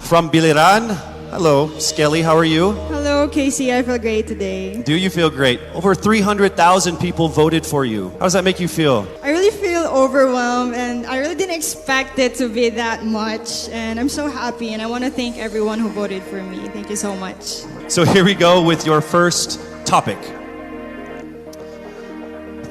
From Biliran, hello, Skelly, how are you? Hello, Casey. I feel great today. Do you feel great? Over 300,000 people voted for you. How does that make you feel? I really feel overwhelmed, and I really didn't expect it to be that much. And I'm so happy, and I want to thank everyone who voted for me. Thank you so much. So here we go with your first topic.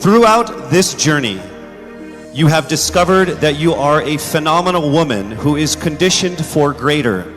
Throughout this journey, you have discovered that you are a phenomenal woman who is conditioned for greater.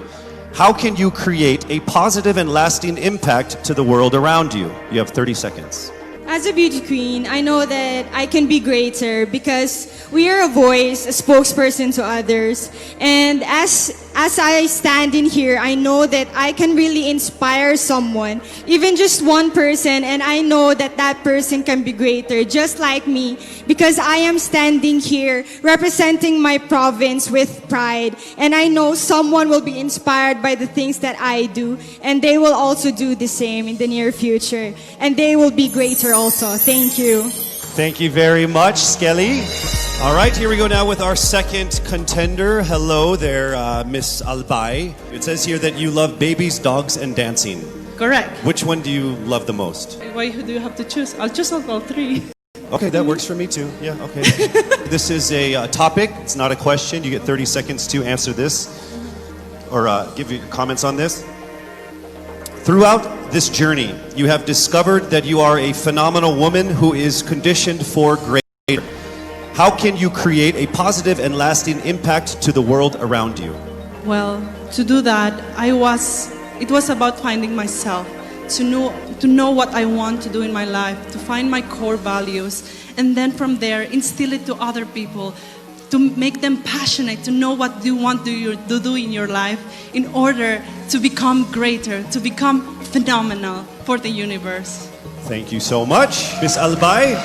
How can you create a positive and lasting impact to the world around you? You have 30 seconds. As a beauty queen, I know that I can be greater because we are a voice, a spokesperson to others. And as I stand in here, I know that I can really inspire someone, even just one person, and I know that that person can be greater, just like me, because I am standing here representing my province with pride. And I know someone will be inspired by the things that I do, and they will also do the same in the near future. And they will be greater also. Thank you. Thank you very much, Skelly. All right, here we go now with our second contender. Hello there, Miss Albay. It says here that you love babies, dogs, and dancing. Correct. Which one do you love the most? Why do you have to choose? I'll choose all three. Okay, that works for me too. Yeah, okay. This is a topic. It's not a question. You get 30 seconds to answer this or give your comments on this. Throughout this journey, you have discovered that you are a phenomenal woman who is conditioned for greater. How can you create a positive and lasting impact to the world around you? Well, to do that, it was about finding myself, to know what I want to do in my life, to find my core values, and then from there, instill it to other people, to make them passionate, to know what you want to do in your life in order to become greater, to become phenomenal for the universe. Thank you so much, Miss Albay.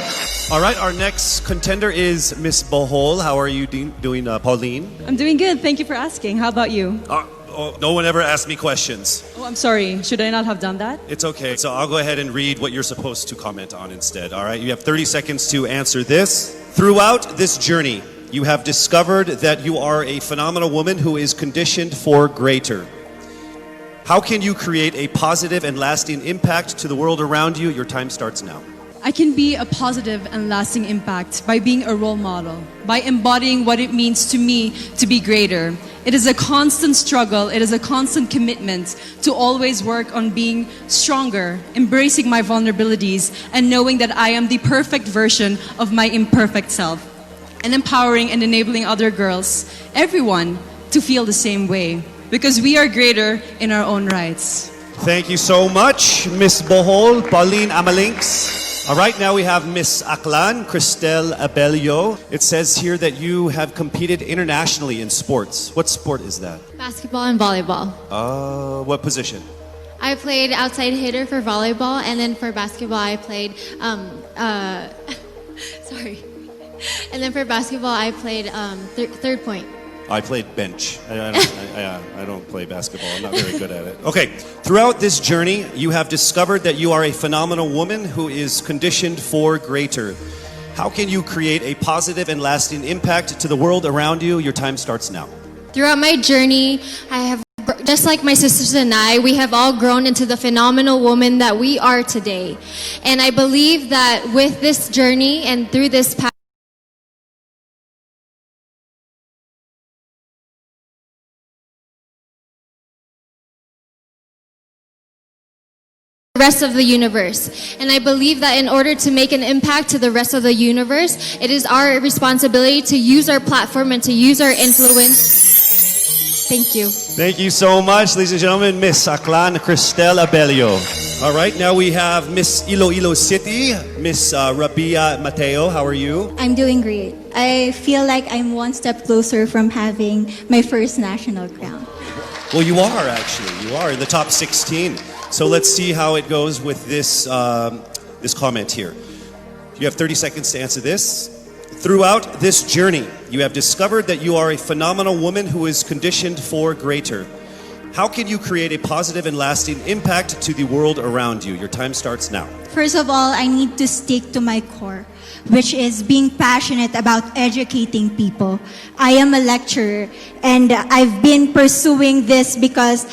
All right, our next contender is Miss Bohol. How are you doing, Pauline? I'm doing good. Thank you for asking. How about you? No one ever asked me questions. Oh, I'm sorry. Should I not have done that? It's okay. So I'll go ahead and read what you're supposed to comment on instead. All right, you have 30 seconds to answer this. Throughout this journey, you have discovered that you are a phenomenal woman who is conditioned for greater. How can you create a positive and lasting impact to the world around you? Your time starts now. I can be a positive and lasting impact by being a role model, by embodying what it means to me to be greater. It is a constant struggle, it is a constant commitment to always work on being stronger, embracing my vulnerabilities, and knowing that I am the perfect version of my imperfect self, and empowering and enabling other girls, everyone, to feel the same way, because we are greater in our own rights. Thank you so much, Miss Bohol, Pauline Amalinks. All right, now we have Miss Aklan, Cristel Abelio. It says here that you have competed internationally in sports. What sport is that? Basketball and volleyball. What position? I played outside hitter for volleyball, and then for basketball I played, sorry. And then for basketball I played third point. I played bench. I don't play basketball. I'm not very good at it. Okay. Throughout this journey, you have discovered that you are a phenomenal woman who is conditioned for greater. How can you create a positive and lasting impact to the world around you? Your time starts now. Throughout my journey, I have, just like my sisters and I, we have all grown into the phenomenal woman that we are today. And I believe that with this journey and through this path, rest of the universe. And I believe that in order to make an impact to the rest of the universe, it is our responsibility to use our platform and to use our influence. Thank you. Thank you so much, ladies and gentlemen. Miss Aklan Cristel Abelio. All right, now we have Miss Iloilo City, Miss Rabia Mateo. How are you? I'm doing great. I feel like I'm one step closer from having my first national crown. Well, you are actually. You are in the top 16. So let's see how it goes with this, this comment here. You have 30 seconds to answer this. Throughout this journey, you have discovered that you are a phenomenal woman who is conditioned for greater. How can you create a positive and lasting impact to the world around you? Your time starts now. First of all, I need to stick to my core, which is being passionate about educating people. I am a lecturer, and I've been pursuing this because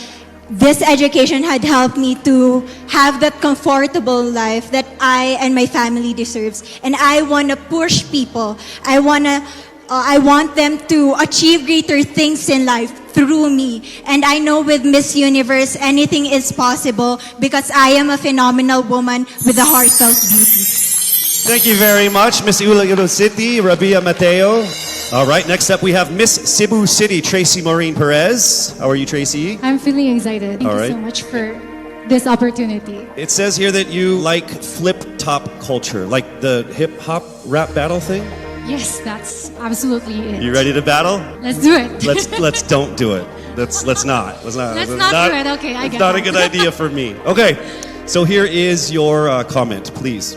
this education had helped me to have that comfortable life that I and my family deserves. And I want to push people. I want them to achieve greater things in life through me. And I know with Miss Universe, anything is possible because I am a phenomenal woman with a heartfelt beauty. Thank you very much, Miss Iloilo City, Rabia Mateo. All right, next up we have Miss Cebu City, Tracy Maureen Perez. How are you, Tracy? I'm feeling excited. Thank All you right. so much for this opportunity. It says here that you like flip-top culture, like the hip-hop rap battle thing. Yes, that's absolutely it. You ready to battle? Let's do it. Let's don't do it. Let's not. Let's not do it. Okay, I it's get not a that. good idea for me. Okay, so here is your comment, please.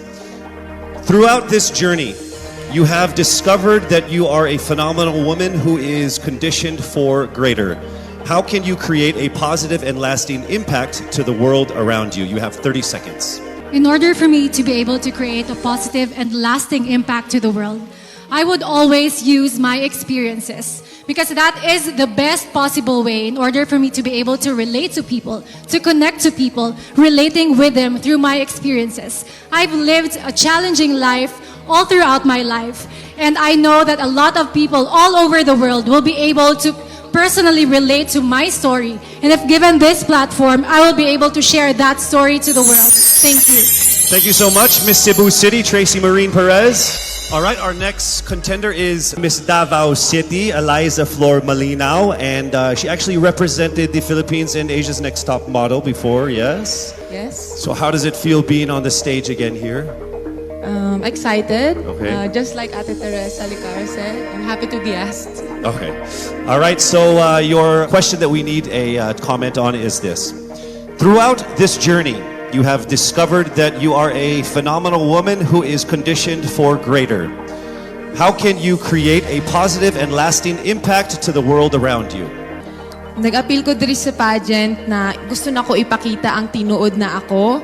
Throughout this journey, you have discovered that you are a phenomenal woman who is conditioned for greater. How can you create a positive and lasting impact to the world around you? You have 30 seconds. In order for me to be able to create a positive and lasting impact to the world, I would always use my experiences because that is the best possible way in order for me to be able to relate to people, to connect to people, relating with them through my experiences. I've lived a challenging life all throughout my life, and I know that a lot of people all over the world will be able to personally relate to my story. And if given this platform, I will be able to share that story to the world. Thank you. Thank you so much, Miss Cebu City, Tracy Maureen Perez. All right, our next contender is Miss Davao City, Eliza Flor Malinao, and she actually represented the Philippines in Asia's Next Top Model before, yes? Yes. So how does it feel being on the stage again here? Excited. Okay. Just like Ate Teresa Licar said, I'm happy to be asked. Okay. All right, so your question that we need a comment on is this. Throughout this journey, you have discovered that you are a phenomenal woman who is conditioned for greater. How can you create a positive and lasting impact to the world around you? Nag-appeal ko diri sa pageant na gusto na ko ipakita ang tinuod na ako.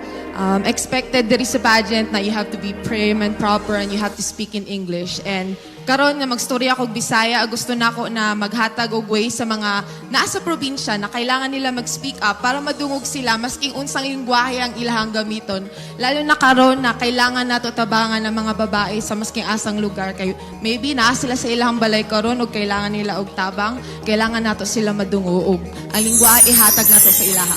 Expected diri sa pageant na you have to be prim and proper and you have to speak in English. And karon nga magstorya ako og Bisaya, gusto na ko na maghatag og way sa mga nasa probinsya na kailangan nila mag-speak up para madungog sila masking unsang lingwahe ang ilahang gamiton. Lalo na karon na kailangan nato tabangan ng mga babae sa masking asang lugar kay maybe naa sila sa ilahang balay karon og kailangan nila og tabang, kailangan nato sila madungog og ang lingwahe ihatag nato sa ilaha.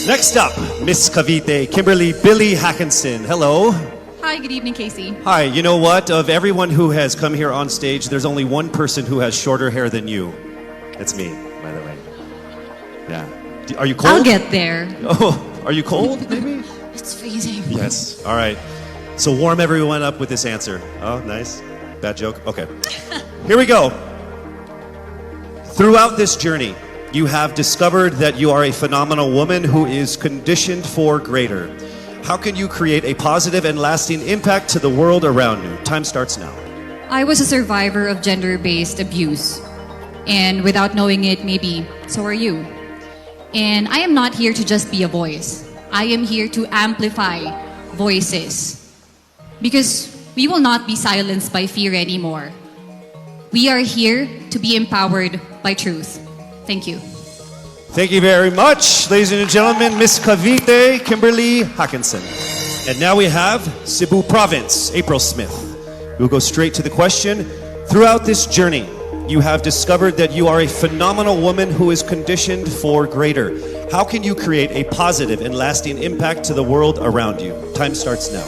Next up, Miss Cavite, Kimberly Billy Hackinson. Hello. Hi, good evening, Casey. Hi, you know what? Of everyone who has come here on stage, there's only one person who has shorter hair than you. It's me, by the way. Yeah. Are you cold? I'll get there. Oh, are you cold, maybe? It's freezing. Yes. All right. So warm everyone up with this answer. Oh, nice. Bad joke? Okay. Here we go. Throughout this journey, you have discovered that you are a phenomenal woman who is conditioned for greater. How can you create a positive and lasting impact to the world around you? Time starts now. I was a survivor of gender-based abuse. And without knowing it, maybe so are you. And I am not here to just be a voice. I am here to amplify voices. Because we will not be silenced by fear anymore. We are here to be empowered by truth. Thank you. Thank you very much, ladies and gentlemen, Miss Cavite, Kimberly Hackinson. And now we have Cebu Province, April Smith. We'll go straight to the question. Throughout this journey, you have discovered that you are a phenomenal woman who is conditioned for greater. How can you create a positive and lasting impact to the world around you? Time starts now.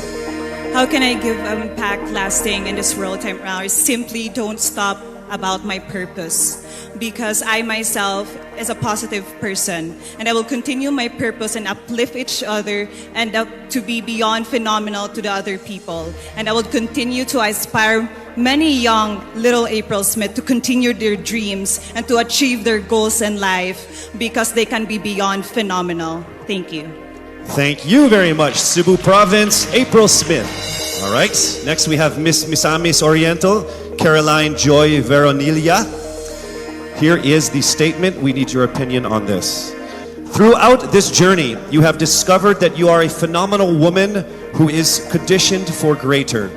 How can I give impact lasting in this world time around? Simply don't stop about my purpose. Because I myself is a positive person and I will continue my purpose and uplift each other and to be beyond phenomenal to the other people. And I will continue to inspire many young little April Smith to continue their dreams and to achieve their goals in life because they can be beyond phenomenal. Thank you. Thank you very much, Cebu Province, April Smith. All right, next we have Miss Misamis Oriental, Caroline Joy Veronilla. Here is the statement. We need your opinion on this. Throughout this journey, you have discovered that you are a phenomenal woman who is conditioned for greater.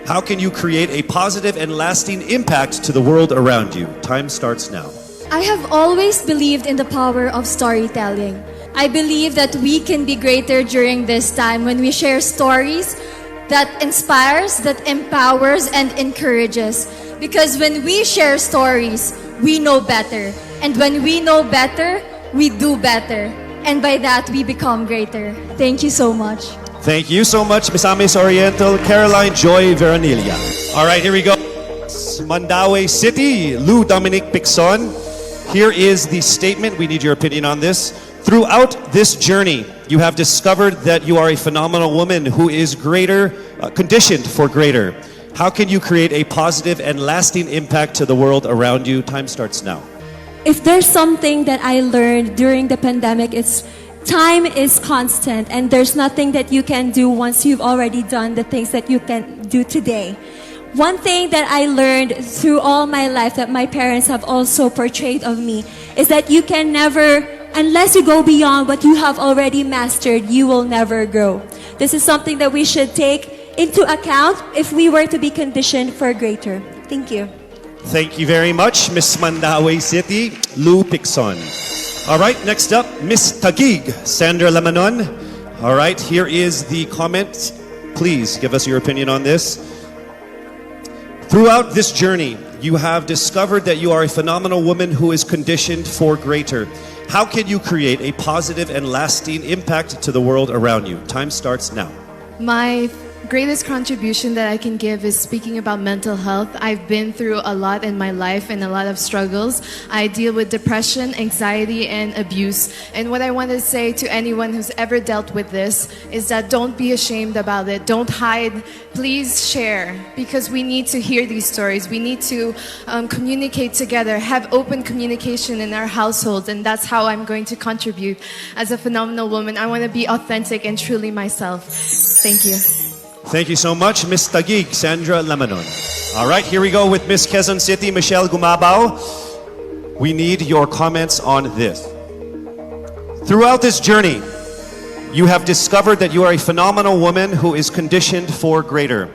How can you create a positive and lasting impact to the world around you? Time starts now. I have always believed in the power of storytelling. I believe that we can be greater during this time when we share stories that inspires, that empowers, and encourages. Because when we share stories, we know better. And when we know better, we do better. And by that, we become greater. Thank you so much. Thank you so much, Misamis Oriental, Caroline Joy Veranilla. All right, here we go. Mandaue City, Lou Dominic Picson. Here is the statement. We need your opinion on this. Throughout this journey, you have discovered that you are a phenomenal woman who is greater, conditioned for greater. How can you create a positive and lasting impact to the world around you? Time starts now. If there's something that I learned during the pandemic, it's time is constant and there's nothing that you can do once you've already done the things that you can do today. One thing that I learned through all my life that my parents have also portrayed of me is that you can never, unless you go beyond what you have already mastered, you will never grow. This is something that we should take into account if we were to be conditioned for greater. Thank you. Thank you very much, Miss Mandaue City, Lou Picson. All right, next up, Miss Taguig, Sandra Lamanon. All right, here is the comment. Please give us your opinion on this. Throughout this journey, you have discovered that you are a phenomenal woman who is conditioned for greater. How can you create a positive and lasting impact to the world around you? Time starts now. My greatest contribution that I can give is speaking about mental health. I've been through a lot in my life and a lot of struggles. I deal with depression, anxiety, and abuse. And what I want to say to anyone who's ever dealt with this is that don't be ashamed about it. Don't hide. Please share, because we need to hear these stories. We need to communicate together, have open communication in our households, and that's how I'm going to contribute as a phenomenal woman. I want to be authentic and truly myself. Thank you. Thank you so much, Miss Taguig, Sandra Lamanon. All right, here we go with Miss Quezon City, Michelle Gumabao. We need your comments on this. Throughout this journey, you have discovered that you are a phenomenal woman who is conditioned for greater.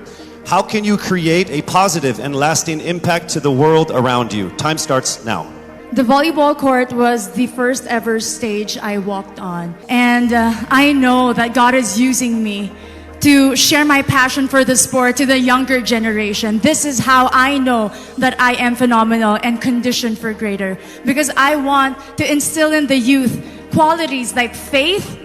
How can you create a positive and lasting impact to the world around you? Time starts now. The volleyball court was the first ever stage I walked on. And I know that God is using me to share my passion for the sport to the younger generation. This is how I know that I am phenomenal and conditioned for greater. Because I want to instill in the youth qualities like faith,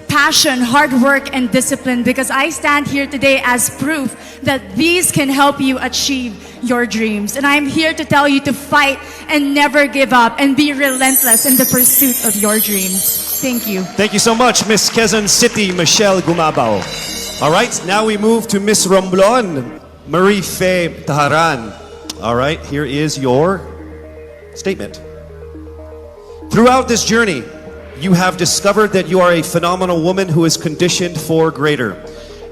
passion, hard work, and discipline, because I stand here today as proof that these can help you achieve your dreams. And I'm here to tell you to fight and never give up and be relentless in the pursuit of your dreams. Thank you. Thank you so much, Miss Quezon City, Michelle Gumabao. All right, now we move to Miss Romblon, Marie Faye Taharan. All right, here is your statement. Throughout this journey, you have discovered that you are a phenomenal woman who is conditioned for greater.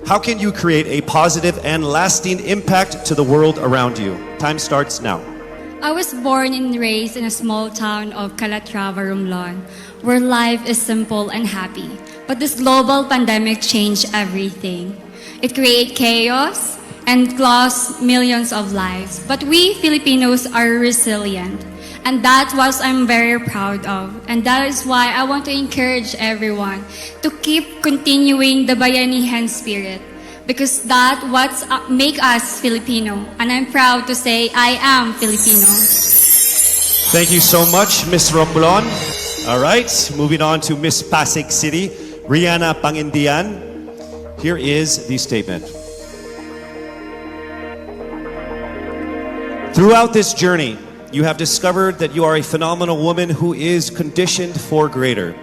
How can you create a positive and lasting impact to the world around you? Time starts now. I was born and raised in a small town of Calatrava, Romblon, where life is simple and happy. But this global pandemic changed everything. It created chaos and lost millions of lives. But we Filipinos are resilient. And that's what I'm very proud of. And that is why I want to encourage everyone to keep continuing the Bayanihan spirit. Because that's what makes us Filipino. And I'm proud to say I am Filipino. Thank you so much, Miss Romblon. All right, moving on to Miss Pasig City, Rihanna Pangindian. Here is the statement. Throughout this journey, you have discovered that you are a phenomenal woman who is conditioned for greater.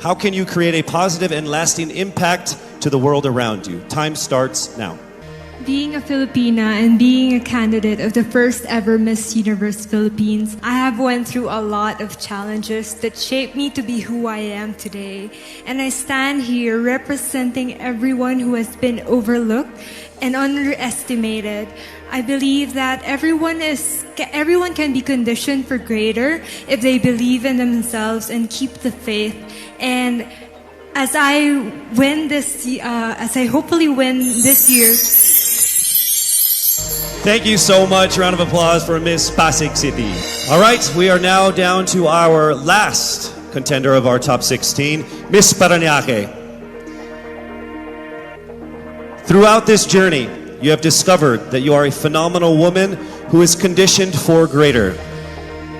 How can you create a positive and lasting impact to the world around you? Time starts now. Being a Filipina and being a candidate of the first ever Miss Universe Philippines, I have went through a lot of challenges that shaped me to be who I am today. And I stand here representing everyone who has been overlooked and underestimated. I believe that everyone can be conditioned for greater if they believe in themselves and keep the faith. And as I hopefully win this year. Thank you so much. Round of applause for Miss Pasig City. All right, we are now down to our last contender of our top 16, Miss Parañaque. Throughout this journey, you have discovered that you are a phenomenal woman who is conditioned for greater.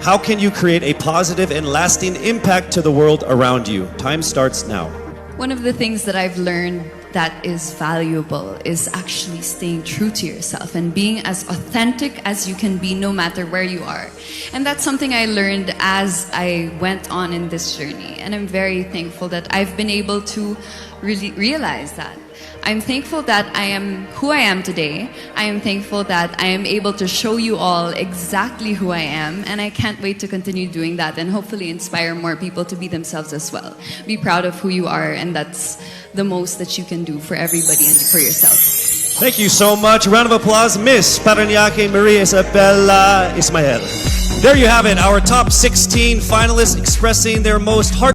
How can you create a positive and lasting impact to the world around you? Time starts now. One of the things that I've learned that is valuable is actually staying true to yourself and being as authentic as you can be no matter where you are. And that's something I learned as I went on in this journey. And I'm very thankful that I've been able to really realize that. I'm thankful that I am who I am today. I am thankful that I am able to show you all exactly who I am, and I can't wait to continue doing that and hopefully inspire more people to be themselves as well. Be proud of who you are, and that's the most that you can do for everybody and for yourself. Thank you so much. Round of applause, Miss Parañaque Maria Isabella Ismael. There you have it, our top 16 finalists expressing their most heart